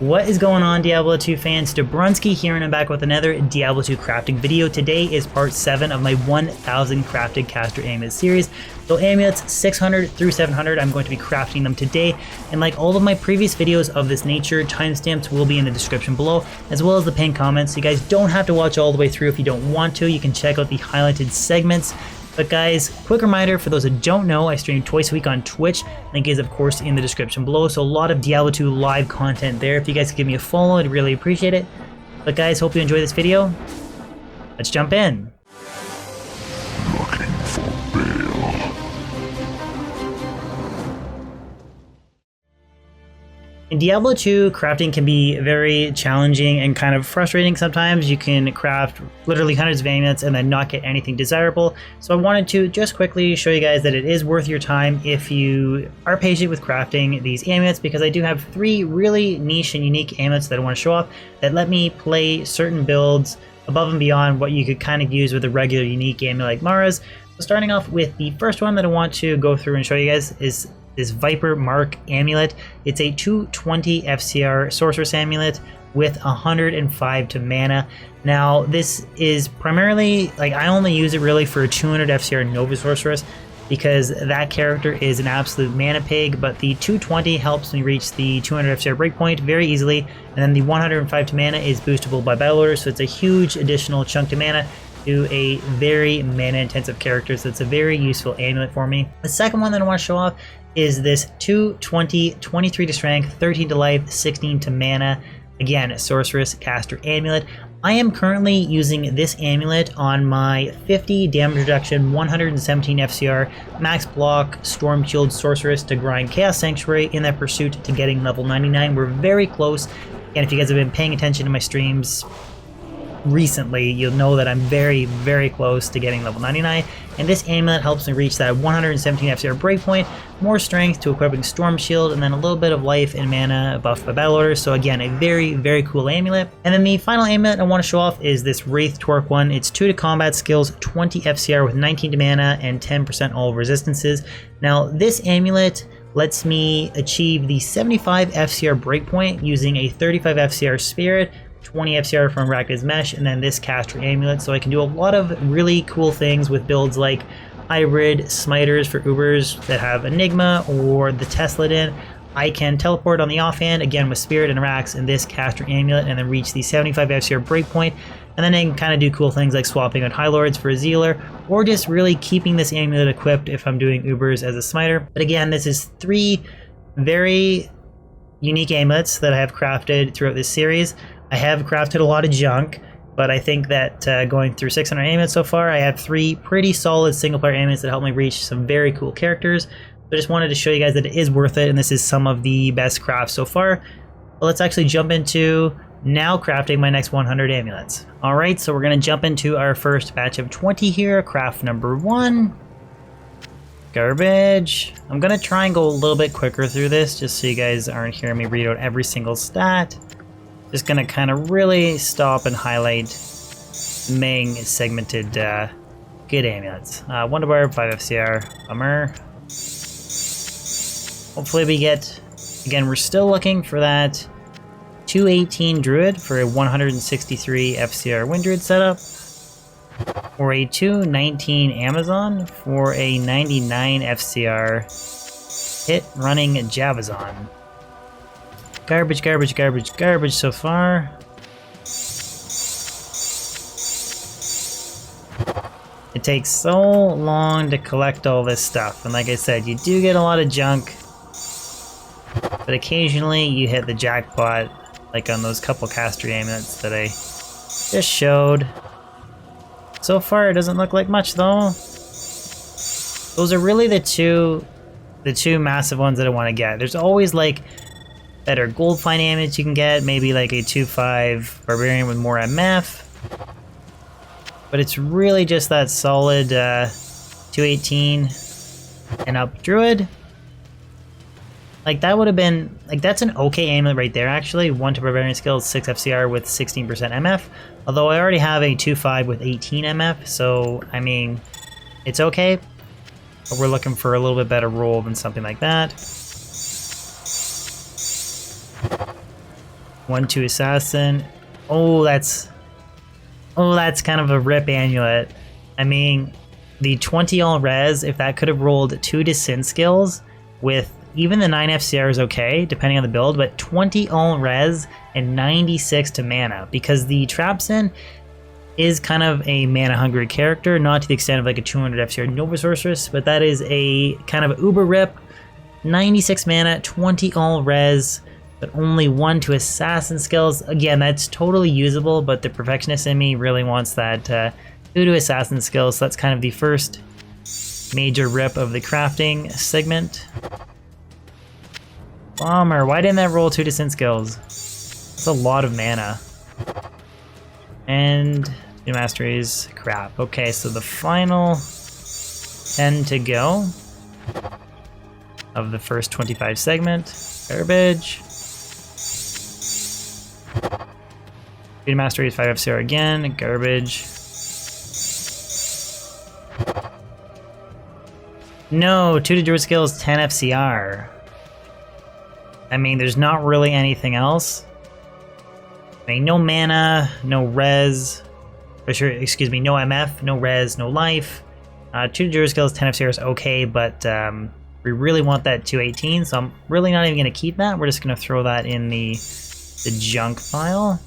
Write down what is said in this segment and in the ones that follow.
What is going on, Diablo 2 fans? Dobrunsky here, and I'm back with another Diablo 2 crafting video. Today is part 7 of my 1000 crafted caster amulet series. So amulets 600 through 700, I'm going to be crafting them today. And like all of my previous videos of this nature, timestamps will be in the description below, as well as the pinned comments. So you guys don't have to watch all the way through if you don't want to. You can check out the highlighted segments. But guys, quick reminder for those that don't know, I stream twice a week on Twitch. Link is of course in the description below. So a lot of Diablo 2 live content there. If you guys could give me a follow, I'd really appreciate it. But guys, hope you enjoy this video. Let's jump in. Looking for bail. In Diablo 2, crafting can be very challenging and kind of frustrating sometimes. You can craft literally hundreds of amulets and then not get anything desirable. So I wanted to just quickly show you guys that it is worth your time if you are patient with crafting these amulets, because I do have 3 really niche and unique amulets that I want to show off that let me play certain builds above and beyond what you could kind of use with a regular unique amulet like Mara's. So starting off with the first one that I want to go through and show you guys is this Viper Mark amulet. It's a 220 FCR sorceress amulet with 105 to mana. Now this is primarily, like, I only use it really for a 200 FCR Nova sorceress because that character is an absolute mana pig, but the 220 helps me reach the 200 FCR breakpoint very easily, and then the 105 to mana is boostable by battle order, so it's a huge additional chunk to mana to a very mana intensive character, so it's a very useful amulet for me. The second one that I want to show off is this 220, 23 to strength, 13 to life, 16 to mana, again, sorceress caster amulet. I am currently using this amulet on my 50 damage reduction, 117 FCR, max block, storm shield sorceress to grind Chaos Sanctuary in that pursuit to getting level 99. We're very close, and if you guys have been paying attention to my streams recently, you'll know that I'm very, very close to getting level 99, and this amulet helps me reach that 117 FCR breakpoint, more strength to equipping Storm Shield, and then a little bit of life and mana buffed by battle order. So again, a very, very cool amulet. And then the final amulet I want to show off is this Wraith Torque one. It's 2 to combat skills, 20 FCR with 19 to mana, and 10% all resistances. Now this amulet lets me achieve the 75 FCR breakpoint using a 35 FCR Spirit, 20 FCR from Rakda's Mesh, and then this caster amulet. So I can do a lot of really cool things with builds like hybrid smiters for Ubers that have Enigma or the Tesla in. I can teleport on the offhand, again with Spirit and Rax and this caster amulet, and then reach the 75 FCR breakpoint. And then I can kind of do cool things like swapping out High Lords for a Zealer, or just really keeping this amulet equipped if I'm doing Ubers as a smiter. But again, this is 3 very unique amulets that I have crafted throughout this series. I have crafted a lot of junk, but I think that going through 600 amulets so far, I have 3 pretty solid single-player amulets that help me reach some very cool characters. So I just wanted to show you guys that it is worth it, and this is some of the best crafts so far. But let's actually jump into now crafting my next 100 amulets. Alright, so we're going to jump into our first batch of 20 here, craft number 1. Garbage. I'm going to try and go a little bit quicker through this, just so you guys aren't hearing me read out every single stat. Just gonna kind of really stop and highlight main segmented good amulets. Wonder Barb, 5 FCR, bummer. Hopefully we get, again, we're still looking for that 218 Druid for a 163 FCR Wind Druid setup, or a 219 Amazon for a 99 FCR hit running Javazon. Garbage, garbage, garbage, garbage so far. It takes so long to collect all this stuff, and like I said, you do get a lot of junk, but occasionally you hit the jackpot, like on those couple caster amulets that I just showed. So far it doesn't look like much though. Those are really the two massive ones that I want to get. There's always like better gold fine amulets you can get, maybe like a 2-5 Barbarian with more MF. But it's really just that solid 218 and up Druid. Like that would have been, like that's an okay amulet right there actually. 1 to Barbarian skills, 6 FCR with 16% MF. Although I already have a 2-5 with 18 MF, so I mean, it's okay. But we're looking for a little bit better roll than something like that. 1-2 assassin. Oh, that's kind of a rip amulet. I mean, the 20 all res, if that could have rolled 2 to sin skills with even the 9 FCR is okay, depending on the build, but 20 all res and 96 to mana, because the trap sin is kind of a mana hungry character, not to the extent of like a 200 FCR Nova Sorceress, but that is a kind of uber rip, 96 mana, 20 all res, but only 1 to assassin skills. Again, that's totally usable, but the perfectionist in me really wants that 2 to assassin skills. So that's kind of the first major rip of the crafting segment. Bummer, why didn't that roll 2 to sin skills? That's a lot of mana. And new masteries, crap. Okay, so the final 10 to go of the first 25 segment. Garbage. New masteries, 5 FCR again. Garbage. No, 2 to druid skills, 10 FCR. I mean, there's not really anything else. I mean, no mana, no res, for sure, excuse me, no MF, no res, no life. 2 to druid skills, 10 FCR is okay, but we really want that 218, so I'm really not even going to keep that. We're just going to throw that in the junk pile.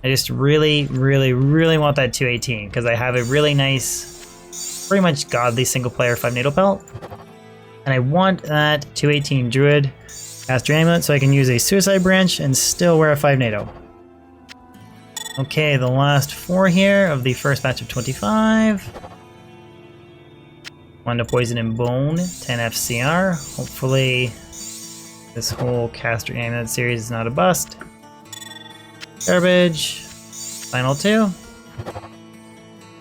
I just really, really, really want that 218 because I have a really nice, pretty much godly single player 5 NATO pelt. And I want that 218 druid caster amulet so I can use a suicide branch and still wear a 5 NATO. Okay, the last 4 here of the first batch of 25. 1 to poison and bone, 10 FCR. Hopefully this whole caster amulet series is not a bust. Garbage. Final 2.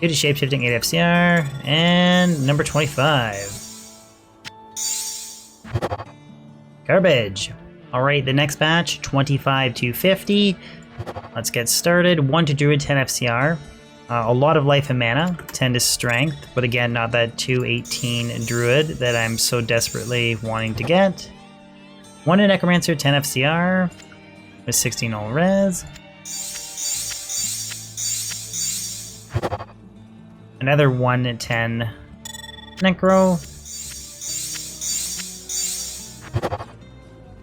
2 to shapeshifting, 8 FCR. And number 25. Garbage. Alright, the next batch, 25 to 50. Let's get started. 1 to druid, 10 FCR. A lot of life and mana, 10 to strength, but again, not that 218 druid that I'm so desperately wanting to get. 1 to necromancer, 10 FCR, with 16 all res. Another 1 to 10 necro.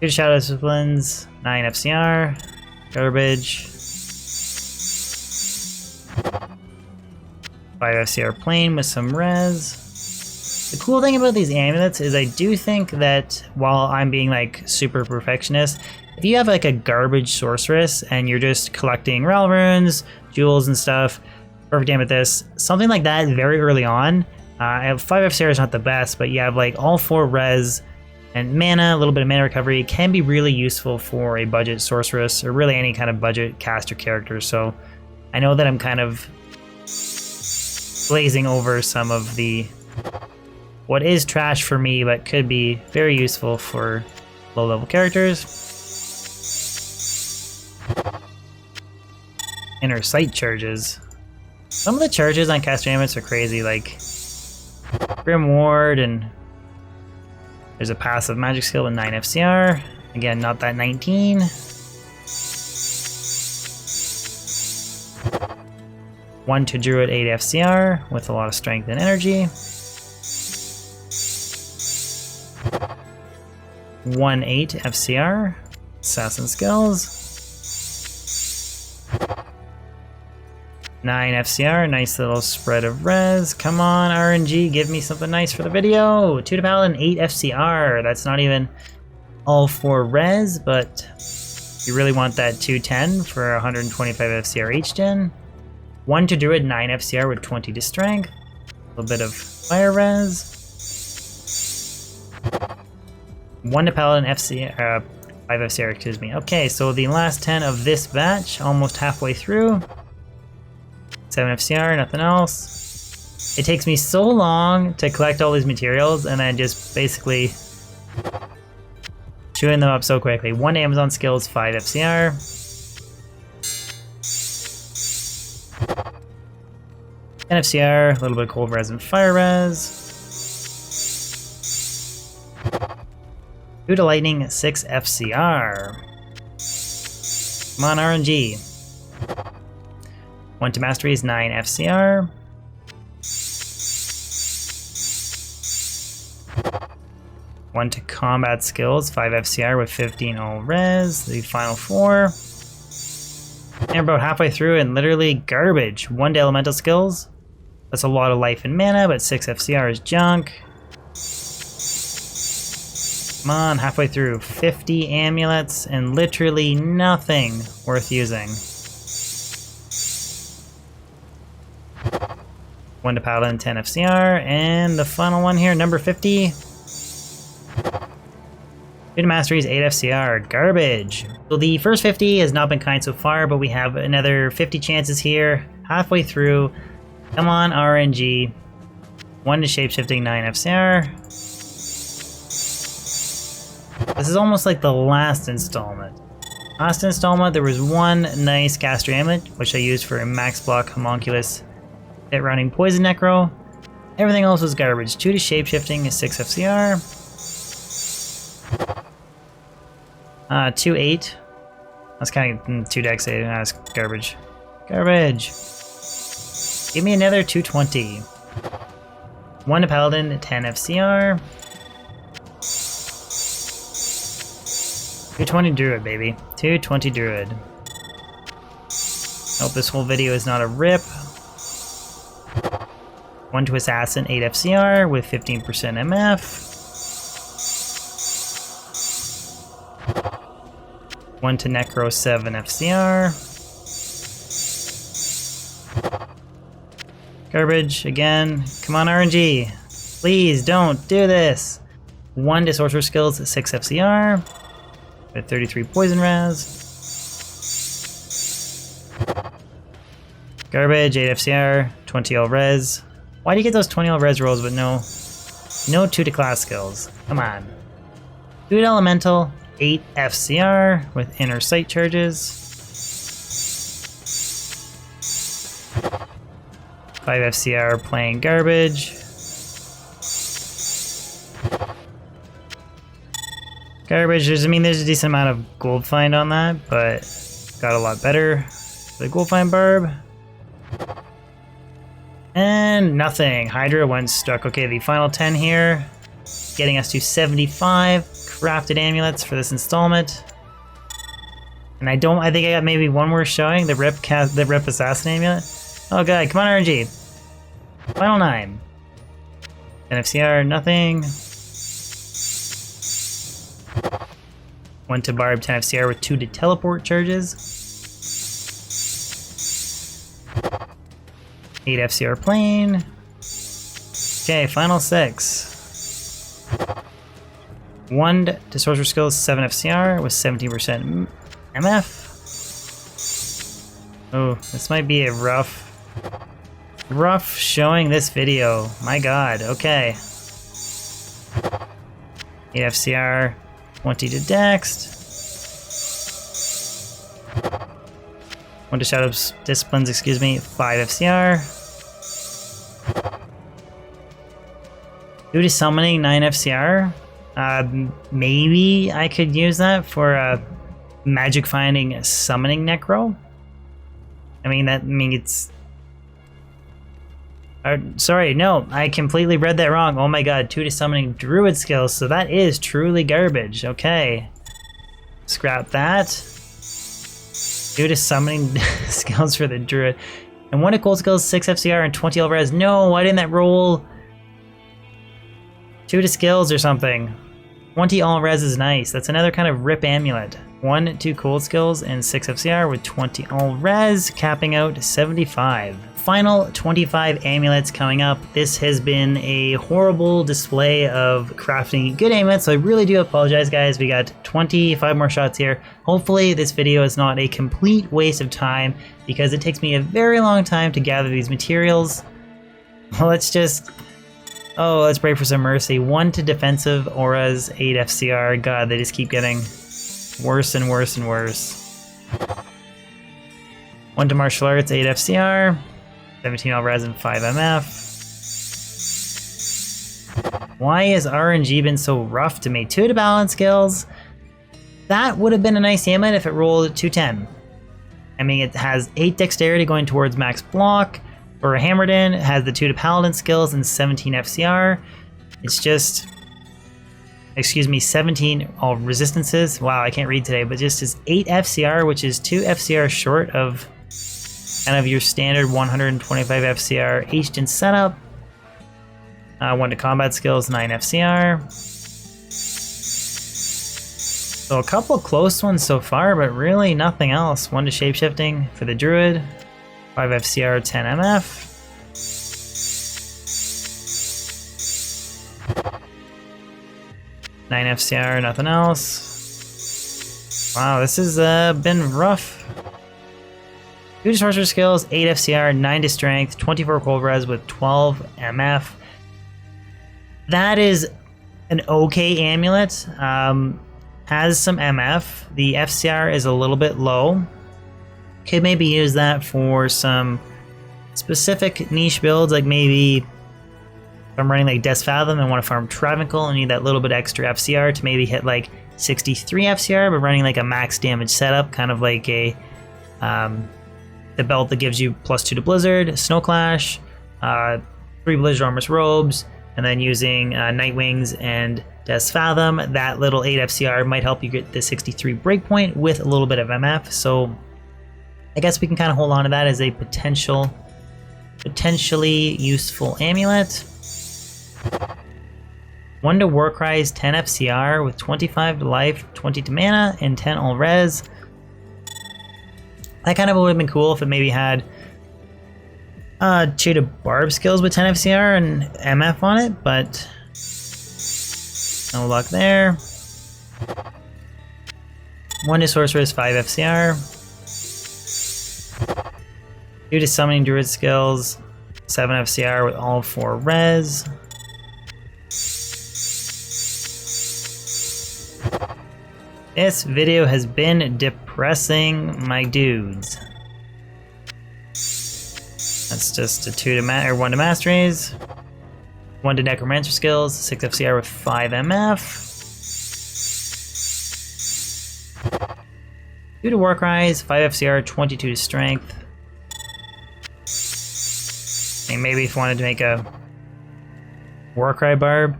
2 to shadow disciplines, 9 FCR. Garbage. 5 FCR plane with some res. The cool thing about these amulets is I do think that while I'm being like super perfectionist, if you have like a garbage sorceress and you're just collecting rel runes, jewels and stuff, perfect aim at this, something like that very early on. I have 5 FCR is not the best, but you have like all 4 res and mana, a little bit of mana recovery can be really useful for a budget sorceress or really any kind of budget caster character. So I know that I'm kind of glazing over some of the what is trash for me but could be very useful for low level characters. Inner sight charges. Some of the charges on caster amulets are crazy, like Grim Ward, and there's a passive magic skill with 9 FCR. Again, not that 19. One to druid, 8 FCR with a lot of strength and energy. 1 8 FCR, assassin skills. 9 FCR, nice little spread of res. Come on, RNG, give me something nice for the video. 2 to paladin, 8 FCR. That's not even all 4 res, but you really want that 210 for 125 FCR each gen. 1 to druid, 9 FCR with 20 to strength. A little bit of fire res. 1 to paladin, 5 FCR, excuse me. Okay, so the last 10 of this batch, almost halfway through. 7 FCR, nothing else. It takes me so long to collect all these materials and then just basically chewing them up so quickly. 1 Amazon skills, 5 FCR. 10 FCR, a little bit of cold res and fire res. 2 to lightning, 6 FCR. Come on, RNG. 1 to masteries, 9 FCR. 1 to combat skills, 5 FCR with 15 all res. The final 4. And we're about halfway through and literally garbage. 1 to elemental skills. That's a lot of life and mana, but 6 FCR is junk. Come on, halfway through. 50 amulets and literally nothing worth using. 1 to paladin, 10 FCR, and the final one here, number 50. 2 to masteries, 8 FCR, garbage. So the first 50 has not been kind so far, but we have another 50 chances here, halfway through. Come on, RNG. 1 to shapeshifting, 9 FCR. This is almost like the last installment. Last installment, there was one nice caster amulet, which I used for a max block homunculus hit running poison necro. Everything else was garbage. 2 to shapeshifting, 6 FCR. 2 8. That's kind of 2 dex 8. That's garbage. Garbage. Give me another 220. 1 to paladin, 10 FCR. 220 druid, baby. 220 druid. Hope this whole video is not a rip. 1 to assassin, 8 FCR with 15% MF. 1 to necro, 7 FCR. Garbage again. Come on, RNG. Please don't do this. 1 to sorcerer skills, 6 FCR. With 33 poison res. Garbage, 8 FCR, 20 all res. Why do you get those 20 all res rolls but no 2 to class skills? Come on. 2 to elemental, 8 FCR with inner sight charges. 5 FCR playing garbage. Garbage, there's a decent amount of gold find on that, but got a lot better. The gold find barb. And nothing. Hydra went stuck. Okay, the final 10 here, getting us to 75 crafted amulets for this installment. And I think I got maybe one more showing, the rip assassin amulet. Oh god, come on RNG. Final 9. NFCR, nothing. 1 to barb, 10 FCR with 2 to teleport charges. 8 FCR plane. Okay, final 6. 1 to sorcerer skills, 7 FCR with 17% MF. Oh, this might be a rough showing this video. My god, okay. 8 FCR, 20 to Dex. 1 to Shadow Disciplines, 5 FCR. 2 to Summoning, 9 FCR. Maybe I could use that for a magic finding summoning necro. It's... sorry, no, I completely read that wrong. Oh my god, 2 to summoning druid skills, so that is truly garbage. Okay. Scrap that. 2 to summoning skills for the druid. And 1 to cold skills, 6 FCR and 20 all res. No, why didn't that roll? 2 to skills or something. 20 all res is nice. That's another kind of rip amulet. 1 to cold skills and 6 FCR with 20 all res, capping out 75. Final 25 amulets coming up. This has been a horrible display of crafting good amulets, so I really do apologize, guys. We got 25 more shots here. Hopefully this video is not a complete waste of time, because it takes me a very long time to gather these materials. Let's pray for some mercy. 1 to defensive auras, 8 FCR. God, they just keep getting worse and worse and worse. 1 to martial arts, 8 FCR. 17 all res and 5 MF. Why has RNG been so rough to me? 2 to balance skills. That would have been a nice amulet if it rolled at 210. I mean, it has 8 dexterity going towards max block. For a Hammerden, it has the 2 to paladin skills and 17 FCR. It's just, excuse me, 17 all resistances. Wow, I can't read today, but just is 8 FCR, which is 2 FCR short of kind of your standard 125 FCR aged in setup. 1 to combat skills, 9 FCR. So a couple close ones so far, but really nothing else. 1 to shapeshifting for the druid, 5 FCR, 10 MF. Nine FCR, nothing else. Wow, this has been rough. 2 to sorcerer skills, 8 FCR, 9 to strength, 24 cold res with 12 MF. That is an okay amulet. Has some MF. The FCR is a little bit low. Could maybe use that for some specific niche builds, like maybe if I'm running like Death Fathom and want to farm Travancore and need that little bit extra FCR to maybe hit like 63 FCR, but running like a max damage setup, kind of like a the belt that gives you +2 to Blizzard, Snow Clash, 3 Blizzard Armor's Robes, and then using Night Wings and Death Fathom. That little 8 FCR might help you get the 63 breakpoint with a little bit of MF. So I guess we can kind of hold on to that as a potentially useful amulet. 1 to Warcries, 10 FCR with 25 to life, 20 to mana, and 10 all res. That kind of would have been cool if it maybe had 2 to Barb skills with 10 FCR and MF on it, but no luck there. 1 to Sorceress, 5 FCR. 2 to Summoning Druid skills, 7 FCR with all 4 res. This video has been depressing, my dudes. That's just a 1 to Masteries, 1 to Necromancer skills, 6 FCR with 5 MF. 2 to Warcries, 5 FCR, 22 to Strength. And maybe if you wanted to make a Warcry Barb,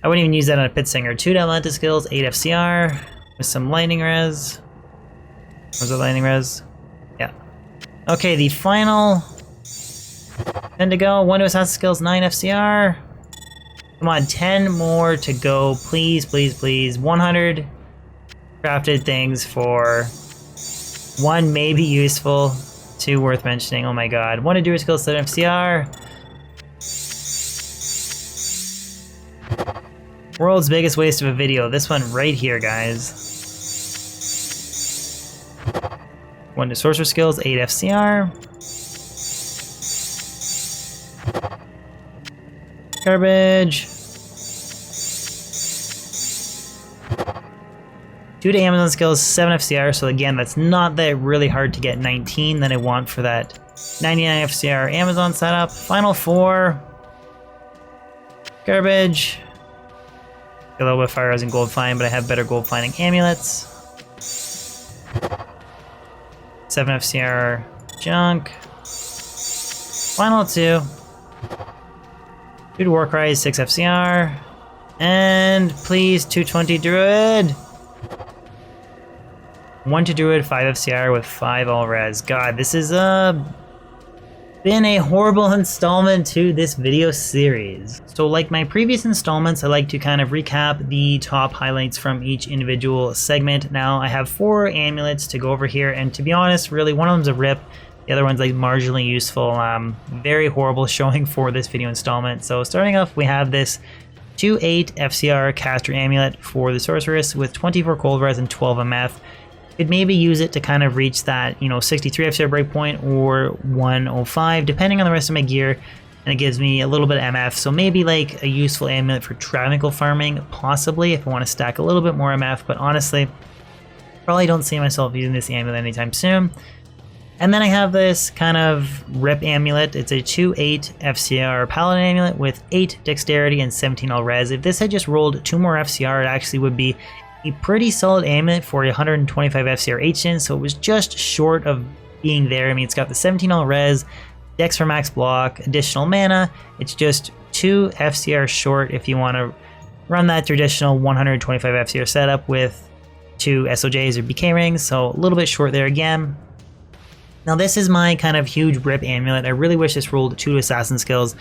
I wouldn't even use that on a Pit Singer. 2 to Atlanta skills, 8 FCR, with some lightning res. Was it lightning res? Yeah. Okay, the final 10 to go. 1 to Assassin skills, 9 FCR. Come on, 10 more to go. Please, please, please. 100 crafted things for 1 maybe useful, 2 worth mentioning. Oh my god. 1 to Druid skills, 7 FCR. World's biggest waste of a video. This one right here, guys. 1 to Sorcerer skills, 8 FCR. Garbage. 2 to Amazon skills, 7 FCR. So again, that's not that really hard to get 19 that I want for that 99 FCR Amazon setup. Final 4. Garbage. A little bit of Fire Res and Gold Find, but I have better Gold Finding amulets. 7 FCR junk. Final 2. 2 to Warcry, 6 FCR. And please, 220 Druid. 1 to Druid, 5 FCR with 5 all res. God, this has been a horrible installment to this video series. So like my previous installments, I like to kind of recap the top highlights from each individual segment. Now I have 4 amulets to go over here, and to be honest, really one of them's a rip, the other one's like marginally useful. Very horrible showing for this video installment. So starting off, we have this 2/8 FCR caster amulet for the sorceress with 24 cold res and 12 MF. Could maybe use it to kind of reach that, 63 FCR breakpoint or 105, depending on the rest of my gear, and it gives me a little bit of MF. So maybe like a useful amulet for Travancore farming, possibly, if I want to stack a little bit more MF, but honestly, probably don't see myself using this amulet anytime soon. And then I have this kind of rip amulet. It's a 2-8 FCR paladin amulet with 8 dexterity and 17 all res. If this had just rolled 2 more FCR, it actually would be a pretty solid amulet for a 125 FCR H-gen, so it was just short of being there. I mean, it's got the 17 all res, dex for max block, additional mana. It's just 2 FCR short if you want to run that traditional 125 FCR setup with 2 SOJs or BK rings, so a little bit short there again. Now this is my kind of huge rip amulet. I really wish this rolled 2 assassin skills.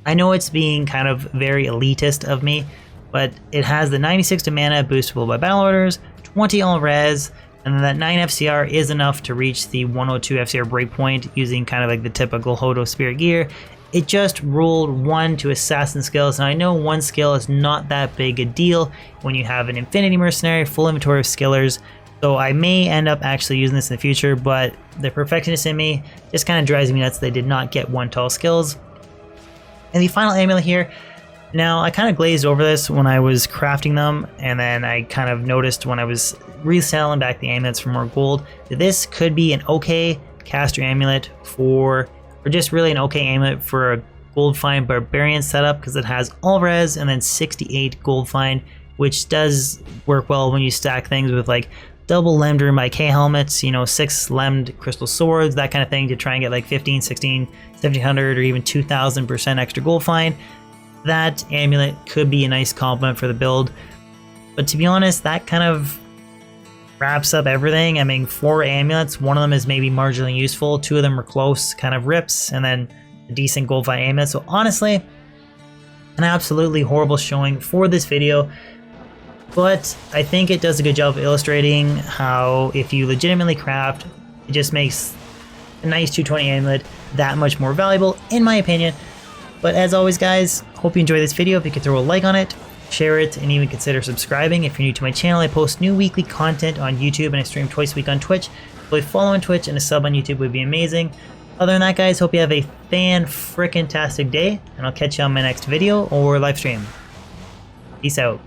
I know it's being kind of very elitist of me, but it has the 96 to mana boostable by battle orders, 20 all res, and then that 9 FCR is enough to reach the 102 FCR breakpoint using kind of like the typical Hodo Spirit gear. It just rolled 1 to assassin skills, and I know 1 skill is not that big a deal when you have an Infinity Mercenary, full inventory of skillers. So I may end up actually using this in the future, but the perfectionist in me just kind of drives me nuts they did not get 1 tall skills. And the final amulet here, now I kind of glazed over this when I was crafting them, and then I kind of noticed when I was reselling back the amulets for more gold that this could be an okay caster amulet or just really an okay amulet for a gold find barbarian setup, because it has all res and then 68 gold find, which does work well when you stack things with like double lemmed Rune by K helmets, you know, 6 lemmed crystal swords, that kind of thing, to try and get like 15, 16, 1700 or even 2000% extra gold find. That amulet could be a nice complement for the build. But to be honest, that kind of wraps up everything. I mean, 4 amulets, 1 of them is maybe marginally useful, 2 of them are close, kind of rips, and then a decent gold find amulet. So honestly, an absolutely horrible showing for this video. But I think it does a good job of illustrating how if you legitimately craft, it just makes a nice 220 amulet that much more valuable, in my opinion. But as always, guys, hope you enjoyed this video. If you could throw a like on it, share it, and even consider subscribing. If you're new to my channel, I post new weekly content on YouTube and I stream twice a week on Twitch. So a follow on Twitch and a sub on YouTube would be amazing. Other than that, guys, hope you have a fan-frickin-tastic day, and I'll catch you on my next video or live stream. Peace out.